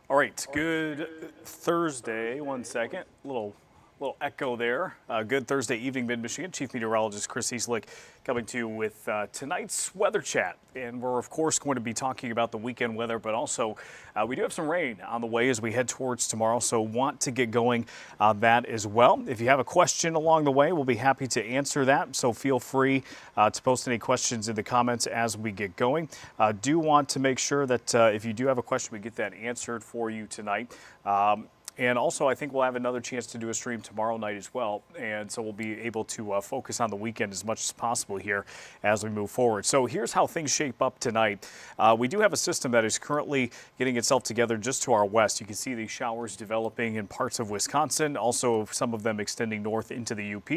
All right, good Thursday. One second, little echo there. Good Thursday evening, Mid-Michigan. Chief Meteorologist Chris Easlick coming to you with tonight's weather chat. And we're, of course, going to be talking about the weekend weather, but also we do have some rain on the way as we head towards tomorrow, so want to get going on that as well. If you have a question along the way, we'll be happy to answer that, so feel free to post any questions in the comments as we get going. Do want to make sure that if you do have a question, we get that answered for you tonight. And also, I think we'll have another chance to do a stream tomorrow night as well. And so we'll be able to focus on the weekend as much as possible here as we move forward. So here's how things shape up tonight. We do have a system that is currently getting itself together just to our west. You can see these showers developing in parts of Wisconsin, also some of them extending north into the UP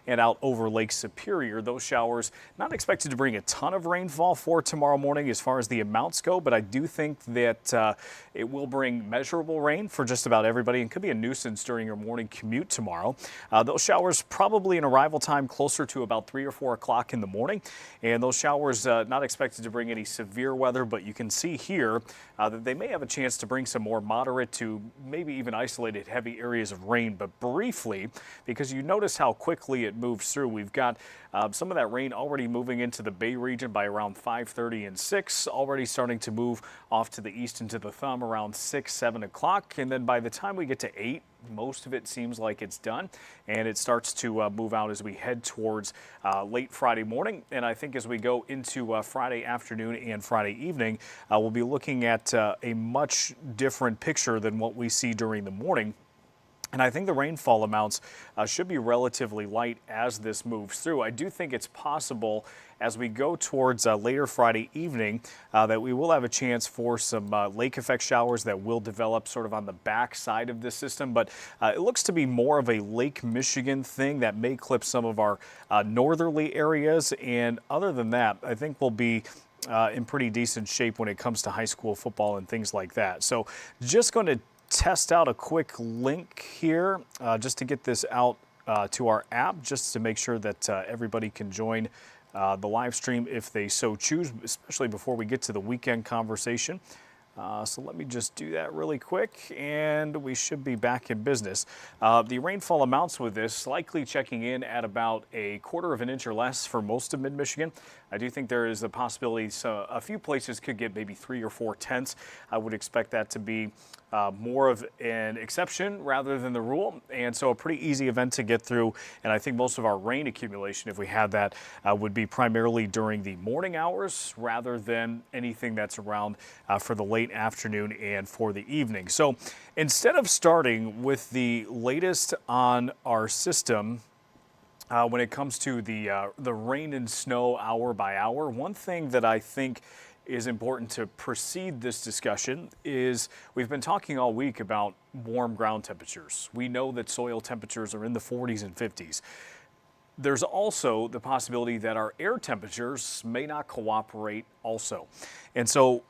and out over Lake Superior. Those showers not expected to bring a ton of rainfall for tomorrow morning as far as the amounts go, but I do think that it will bring measurable rain for just about everybody and could be a nuisance during your morning commute tomorrow. Those showers probably an arrival time closer to about 3 or 4 o'clock in the morning. And those showers not expected to bring any severe weather, but you can see here that they may have a chance to bring some more moderate to maybe even isolated heavy areas of rain. But briefly, because you notice how quickly it moves through, we've got some of that rain already moving into the Bay region by around 5:30 and 6, already starting to move off to the east into the thumb around 6, 7 o'clock. And then by the time we get to 8, most of it seems like it's done, and it starts to move out as we head towards late Friday morning. And I think as we go into Friday afternoon and Friday evening, we'll be looking at a much different picture than what we see during the morning. And I think the rainfall amounts should be relatively light as this moves through. I do think it's possible as we go towards later Friday evening that we will have a chance for some lake effect showers that will develop sort of on the back side of this system. But it looks to be more of a Lake Michigan thing that may clip some of our northerly areas. And other than that, I think we'll be in pretty decent shape when it comes to high school football and things like that. So just going to test out a quick link here just to get this out to our app, just to make sure that everybody can join the live stream if they so choose, especially before we get to the weekend conversation. So let me just do that really quick, and we should be back in business. The rainfall amounts with this likely checking in at about 1/4 of an inch or less for most of mid-Michigan. I do think there is a possibility so a few places could get maybe 3 or 4 tenths. I would expect that to be more of an exception rather than the rule, and so a pretty easy event to get through. And I think most of our rain accumulation, if we had that, would be primarily during the morning hours rather than anything that's around for the late afternoon and for the evening. So instead of starting with the latest on our system, when it comes to the rain and snow hour by hour, one thing that I think is important to precede this discussion is we've been talking all week about warm ground temperatures. We know that soil temperatures are in the 40s and 50s. There's also the possibility that our air temperatures may not cooperate also. And so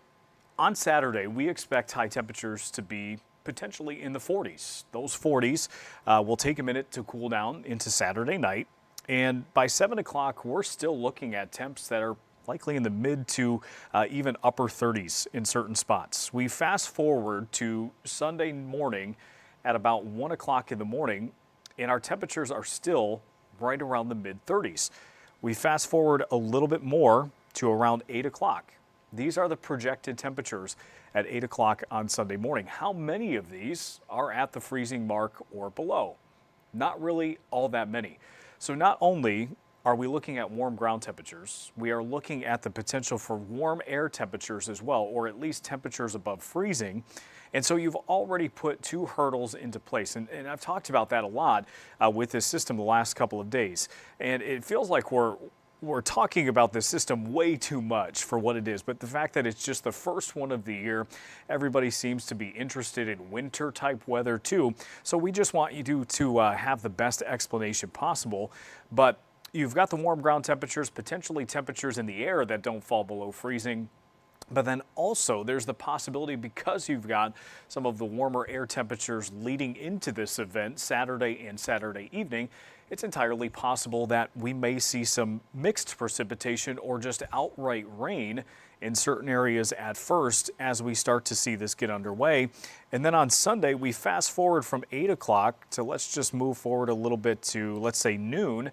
on Saturday, we expect high temperatures to be potentially in the 40s. Those 40s will take a minute to cool down into Saturday night. And by 7 o'clock, we're still looking at temps that are likely in the mid to even upper 30s in certain spots. We fast forward to Sunday morning at about 1 o'clock in the morning, and our temperatures are still right around the mid 30s. We fast forward a little bit more to around 8 o'clock. These are the projected temperatures at 8 o'clock on Sunday morning. How many of these are at the freezing mark or below? Not really all that many. So not only are we looking at warm ground temperatures, we are looking at the potential for warm air temperatures as well, or at least temperatures above freezing. And so you've already put 2 hurdles into place. And I've talked about that a lot with this system the last couple of days. And it feels like we're talking about this system way too much for what it is. But the fact that it's just the first one of the year, everybody seems to be interested in winter type weather too. So we just want you to have the best explanation possible. But you've got the warm ground temperatures, potentially temperatures in the air that don't fall below freezing. But then also there's the possibility, because you've got some of the warmer air temperatures leading into this event Saturday and Saturday evening, it's entirely possible that we may see some mixed precipitation or just outright rain in certain areas at first as we start to see this get underway. And then on Sunday, we fast forward from 8 o'clock to, let's just move forward a little bit to, let's say, noon.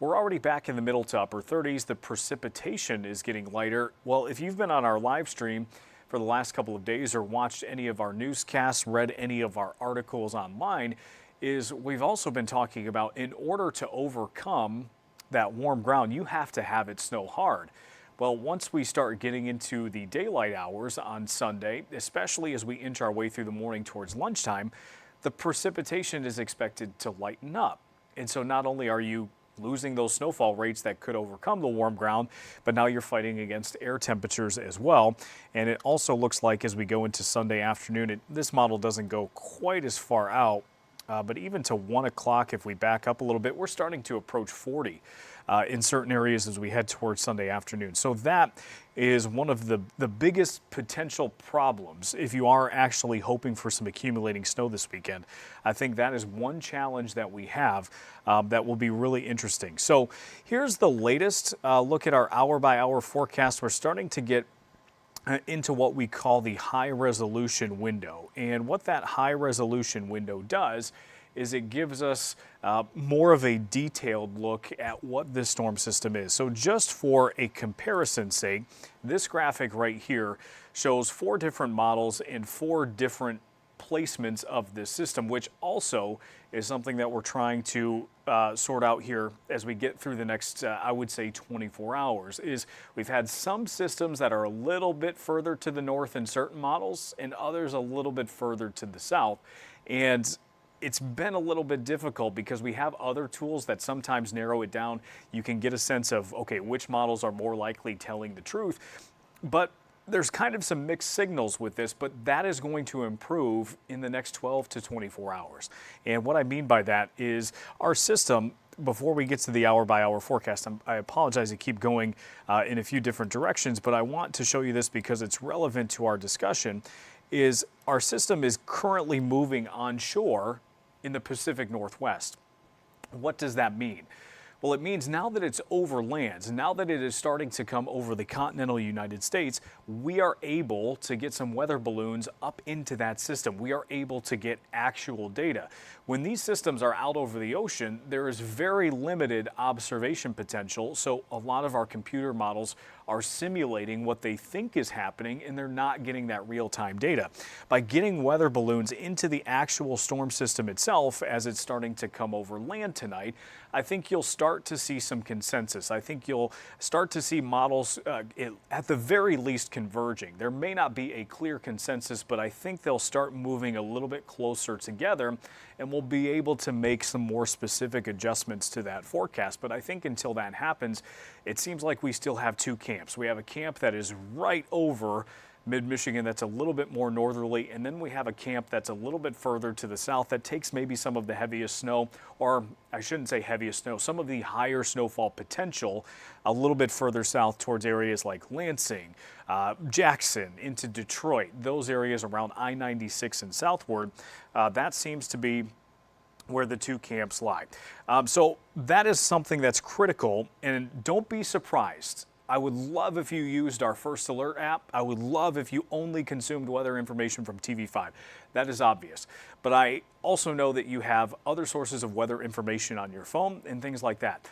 We're already back in the middle to upper 30s. The precipitation is getting lighter. Well, if you've been on our live stream for the last couple of days or watched any of our newscasts, read any of our articles online, is we've also been talking about, in order to overcome that warm ground, you have to have it snow hard. Well, once we start getting into the daylight hours on Sunday, especially as we inch our way through the morning towards lunchtime, the precipitation is expected to lighten up. And so not only are you losing those snowfall rates that could overcome the warm ground, but now you're fighting against air temperatures as well. And it also looks like as we go into Sunday afternoon, this model doesn't go quite as far out, but even to 1 o'clock, if we back up a little bit, we're starting to approach 40 in certain areas as we head towards Sunday afternoon. So that is one of the biggest potential problems if you are actually hoping for some accumulating snow this weekend. I think that is one challenge that we have that will be really interesting. So here's the latest look at our hour-by-hour forecast. We're starting to get into what we call the high resolution window. And what that high resolution window does is it gives us more of a detailed look at what this storm system is. So just for a comparison's sake, this graphic right here shows 4 different models and 4 different placements of this system, which also is something that we're trying to sort out here as we get through the next, I would say, 24 hours. Is we've had some systems that are a little bit further to the north in certain models and others a little bit further to the south. And it's been a little bit difficult because we have other tools that sometimes narrow it down. You can get a sense of, okay, which models are more likely telling the truth. But there's kind of some mixed signals with this, but that is going to improve in the next 12 to 24 hours. And what I mean by that is our system, before we get to the hour-by-hour forecast, I apologize to keep going in a few different directions, but I want to show you this because it's relevant to our discussion, is our system is currently moving onshore in the Pacific Northwest. What does that mean? Well, it means now that it's over lands, now that it is starting to come over the continental United States, we are able to get some weather balloons up into that system. We are able to get actual data. When these systems are out over the ocean, there is very limited observation potential, so a lot of our computer models are simulating what they think is happening, and they're not getting that real-time data. By getting weather balloons into the actual storm system itself as it's starting to come over land tonight, I think you'll start to see some consensus. I think you'll start to see models at the very least converging. There may not be a clear consensus, but I think they'll start moving a little bit closer together, and we'll be able to make some more specific adjustments to that forecast. But I think until that happens, it seems like we still have 2 camps. We have a camp that is right over mid-Michigan that's a little bit more northerly, and then we have a camp that's a little bit further to the south that takes maybe some of the heaviest snow, or I shouldn't say heaviest snow, some of the higher snowfall potential a little bit further south towards areas like Lansing, Jackson, into Detroit, those areas around I-96 and southward. That seems to be where the 2 camps lie. So that is something that's critical, and don't be surprised. I would love if you used our First Alert app. I would love if you only consumed weather information from TV5. That is obvious. But I also know that you have other sources of weather information on your phone and things like that.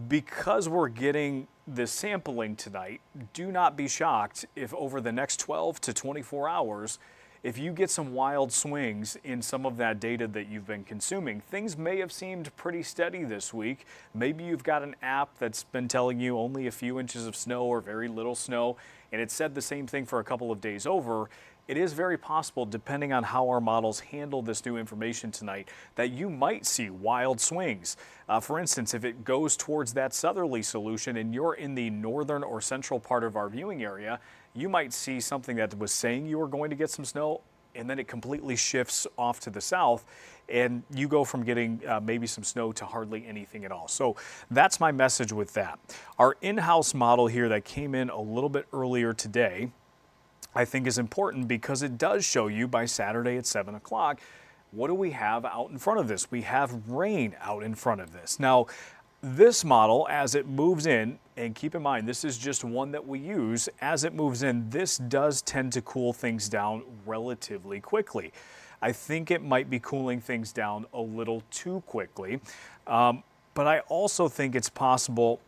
Because we're getting this sampling tonight, do not be shocked if over the next 12 to 24 hours, if you get some wild swings in some of that data that you've been consuming. Things may have seemed pretty steady this week. Maybe you've got an app that's been telling you only a few inches of snow or very little snow, and it said the same thing for a couple of days over. It is very possible, depending on how our models handle this new information tonight, that you might see wild swings. For instance, if it goes towards that southerly solution and you're in the northern or central part of our viewing area, you might see something that was saying you were going to get some snow, and then it completely shifts off to the south, and you go from getting maybe some snow to hardly anything at all. So that's my message with that. Our in-house model here that came in a little bit earlier today I think is important because it does show you by Saturday at 7 o'clock, what do we have out in front of this? We have rain out in front of this. Now, this model, as it moves in, and keep in mind, this is just one that we use, as it moves in, this does tend to cool things down relatively quickly. I think it might be cooling things down a little too quickly, but I also think it's possible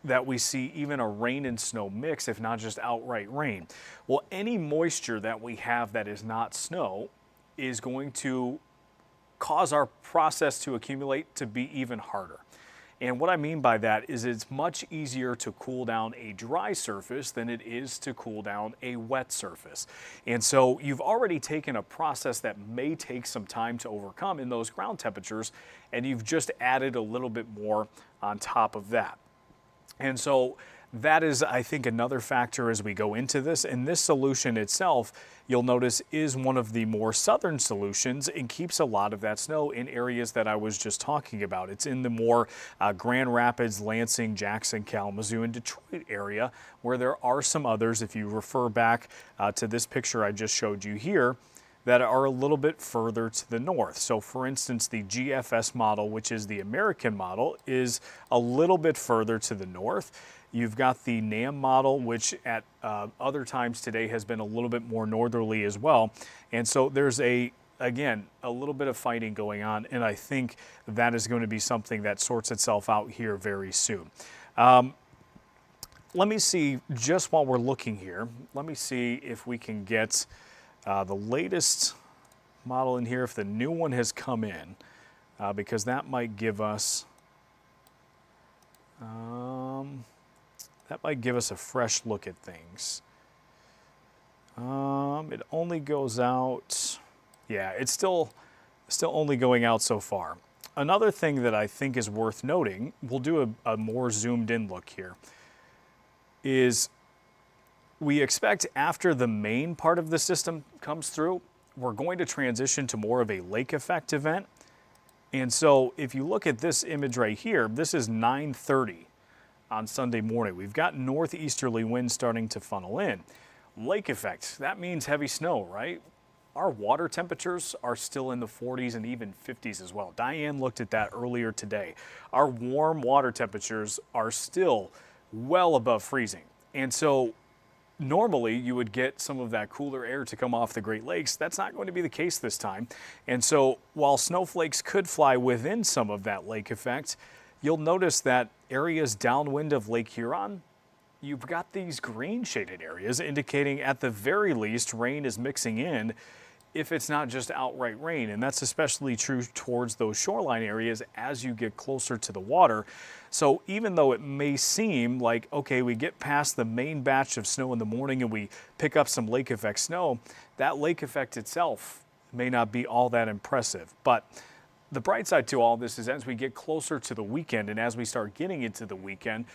that we see even a rain and snow mix, if not just outright rain. Well, any moisture that we have that is not snow is going to cause our process to accumulate to be even harder. And what I mean by that is it's much easier to cool down a dry surface than it is to cool down a wet surface. And so you've already taken a process that may take some time to overcome in those ground temperatures, and you've just added a little bit more on top of that. And so that is, I think, another factor as we go into this. And this solution itself, you'll notice, is one of the more southern solutions and keeps a lot of that snow in areas that I was just talking about. It's in the more Grand Rapids, Lansing, Jackson, Kalamazoo, and Detroit area, where there are some others, if you refer back to this picture I just showed you here, that are a little bit further to the north. So for instance, the GFS model, which is the American model, is a little bit further to the north. You've got the NAM model, which at other times today has been a little bit more northerly as well. And so there's again, a little bit of fighting going on, and I think that is going to be something that sorts itself out here very soon. Let me see, just while we're looking here, let me see if we can get the latest model in here, if the new one has come in, because that might give us a fresh look at things. It only goes out, yeah, it's still only going out so far. Another thing that I think is worth noting, we'll do a more zoomed in look here, is we expect after the main part of the system comes through, we're going to transition to more of a lake effect event. And so if you look at this image right here, this is 9:30 on Sunday morning. We've got northeasterly winds starting to funnel in. Lake effect, that means heavy snow, right? Our water temperatures are still in the 40s and even 50s as well. Diane looked at that earlier today. Our warm water temperatures are still well above freezing. And so normally you would get some of that cooler air to come off the Great Lakes. That's not going to be the case this time. And so while snowflakes could fly within some of that lake effect, you'll notice that areas downwind of Lake Huron, you've got these green shaded areas indicating at the very least rain is mixing in, if it's not just outright rain. And that's especially true towards those shoreline areas as you get closer to the water. So even though it may seem like, okay, we get past the main batch of snow in the morning and we pick up some lake effect snow, that lake effect itself may not be all that impressive. But the bright side to all this is as we get closer to the weekend and as we start getting into the weekend,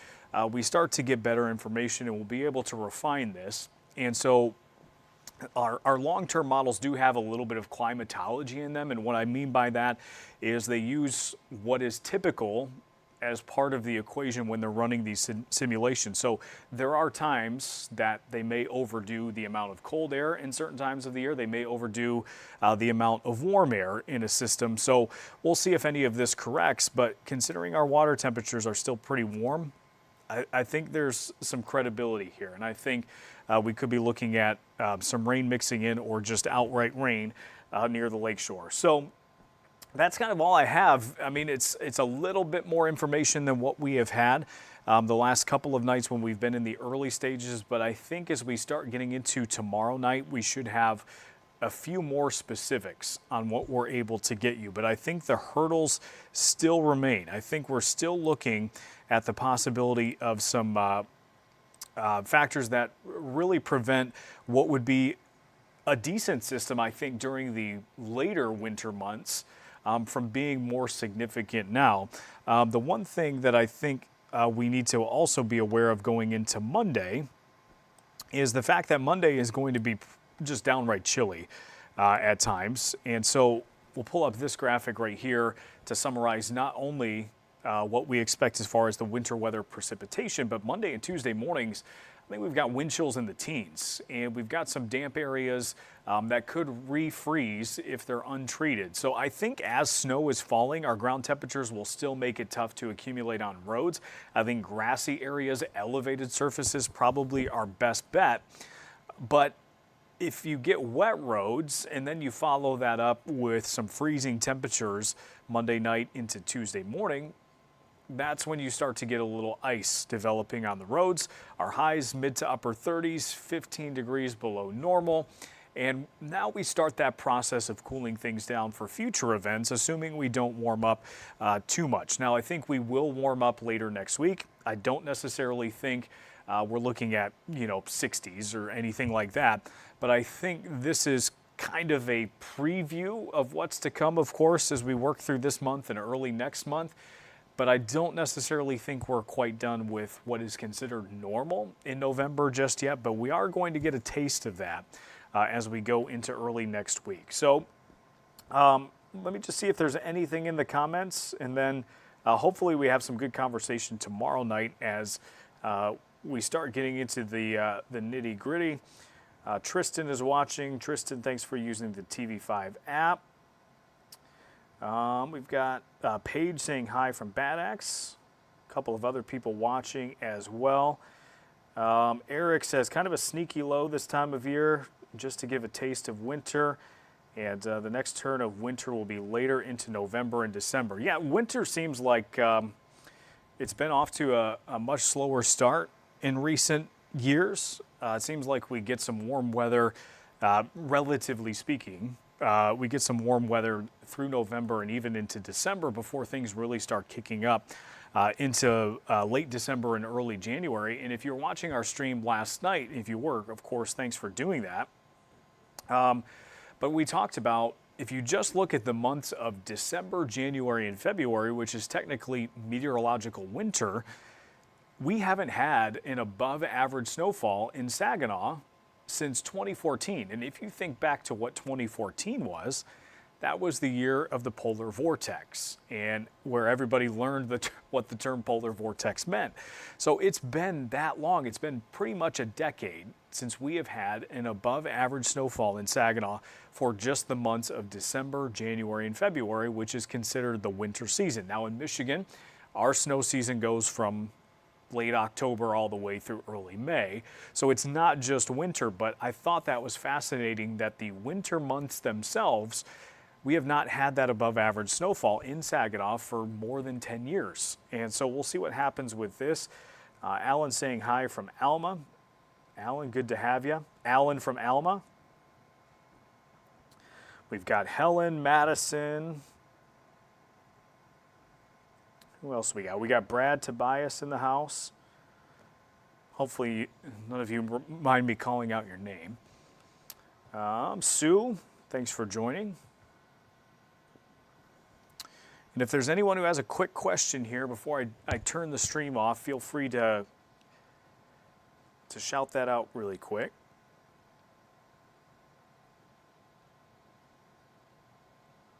we start to get better information and we'll be able to refine this. And so our long-term models do have a little bit of climatology in them, and what I mean by that is they use what is typical as part of the equation when they're running these simulations. So there are times that they may overdo the amount of cold air in certain times of the year. They may overdo the amount of warm air in a system. So we'll see if any of this corrects, but considering our water temperatures are still pretty warm, I think there's some credibility here, and I think we could be looking at some rain mixing in or just outright rain near the lakeshore. So that's kind of all I have. I mean, it's a little bit more information than what we have had the last couple of nights when we've been in the early stages, but I think as we start getting into tomorrow night, we should have a few more specifics on what we're able to get you. But I think the hurdles still remain. I think we're still looking at the possibility of some factors that really prevent what would be a decent system, I think, during the later winter months from being more significant now. The one thing that I think we need to also be aware of going into Monday is the fact that Monday is going to be just downright chilly at times. And so we'll pull up this graphic right here to summarize not only what we expect as far as the winter weather precipitation, but Monday and Tuesday mornings, I think we've got wind chills in the teens, and we've got some damp areas that could refreeze if they're untreated. So I think as snow is falling, our ground temperatures will still make it tough to accumulate on roads. I think grassy areas, elevated surfaces probably our best bet. But if you get wet roads and then you follow that up with some freezing temperatures Monday night into Tuesday morning, that's when you start to get a little ice developing on the roads. Our highs mid to upper 30s, 15 degrees below normal. And now we start that process of cooling things down for future events, assuming we don't warm up too much. Now, I think we will warm up later next week. I don't necessarily think we're looking at, 60s or anything like that. But I think this is kind of a preview of what's to come, of course, as we work through this month and early next month. But I don't necessarily think we're quite done with what is considered normal in November just yet, but we are going to get a taste of that as we go into early next week. So let me just see if there's anything in the comments, and then hopefully we have some good conversation tomorrow night as we start getting into the nitty-gritty. Tristan is watching. Tristan, thanks for using the TV5 app. We've got Paige saying hi from Bad Axe. A couple of other people watching as well. Eric says kind of a sneaky low this time of year, just to give a taste of winter. And the next turn of winter will be later into November and December. Yeah, winter seems like it's been off to a much slower start in recent years. It seems like we get some warm weather, relatively speaking. We get some warm weather through November and even into December before things really start kicking up into late December and early January. And if you're watching our stream last night, if you were, of course, thanks for doing that. But we talked about, if you just look at the months of December, January, and February, which is technically meteorological winter, we haven't had an above average snowfall in Saginaw since 2014. And if you think back to what 2014 was, that was the year of the polar vortex, and where everybody learned what the term polar vortex meant. So it's been that long. It's been pretty much a decade since we have had an above average snowfall in Saginaw for just the months of December, January, and February, which is considered the winter season. Now in Michigan, our snow season goes from late October all the way through early May. So it's not just winter, but I thought that was fascinating that the winter months themselves, we have not had that above average snowfall in Saginaw for more than 10 years. And so we'll see what happens with this. Alan saying hi from Alma. Alan, good to have you. Alan from Alma. We've got Helen, Madison. Who else we got? We got Brad Tobias in the house. Hopefully none of you mind me calling out your name. Sue, thanks for joining. And if there's anyone who has a quick question here before I turn the stream off, feel free to shout that out really quick.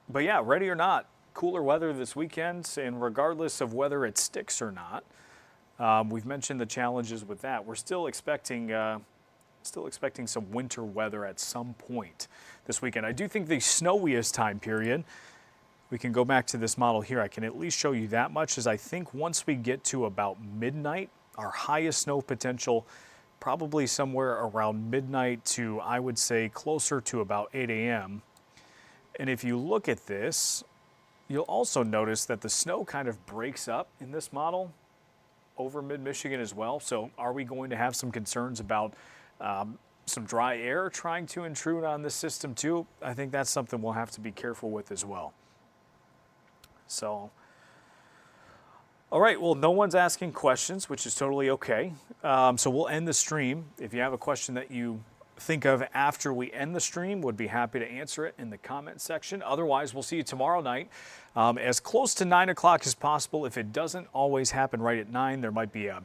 But yeah, ready or not, cooler weather this weekend, and regardless of whether it sticks or not, we've mentioned the challenges with that. We're still expecting some winter weather at some point this weekend. I do think the snowiest time period, we can go back to this model here. I can at least show you that much, as I think once we get to about midnight, our highest snow potential probably somewhere around midnight to, I would say, closer to about 8 a.m. And if you look at this, you'll also notice that the snow kind of breaks up in this model over mid-Michigan as well. So are we going to have some concerns about some dry air trying to intrude on this system too? I think that's something we'll have to be careful with as well. So, all right, well, no one's asking questions, which is totally okay. So we'll end the stream. If you have a question that you think of after we end the stream, would be happy to answer it in the comment section. Otherwise, we'll see you tomorrow night as close to 9 o'clock as possible. If it doesn't always happen right at 9, there might be a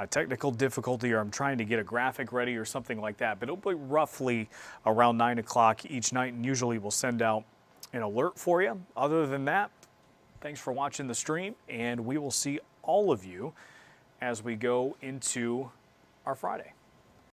technical difficulty, or I'm trying to get a graphic ready or something like that. But it'll be roughly around 9 o'clock each night, and usually we'll send out an alert for you. Other than that, thanks for watching the stream, and we will see all of you as we go into our Friday.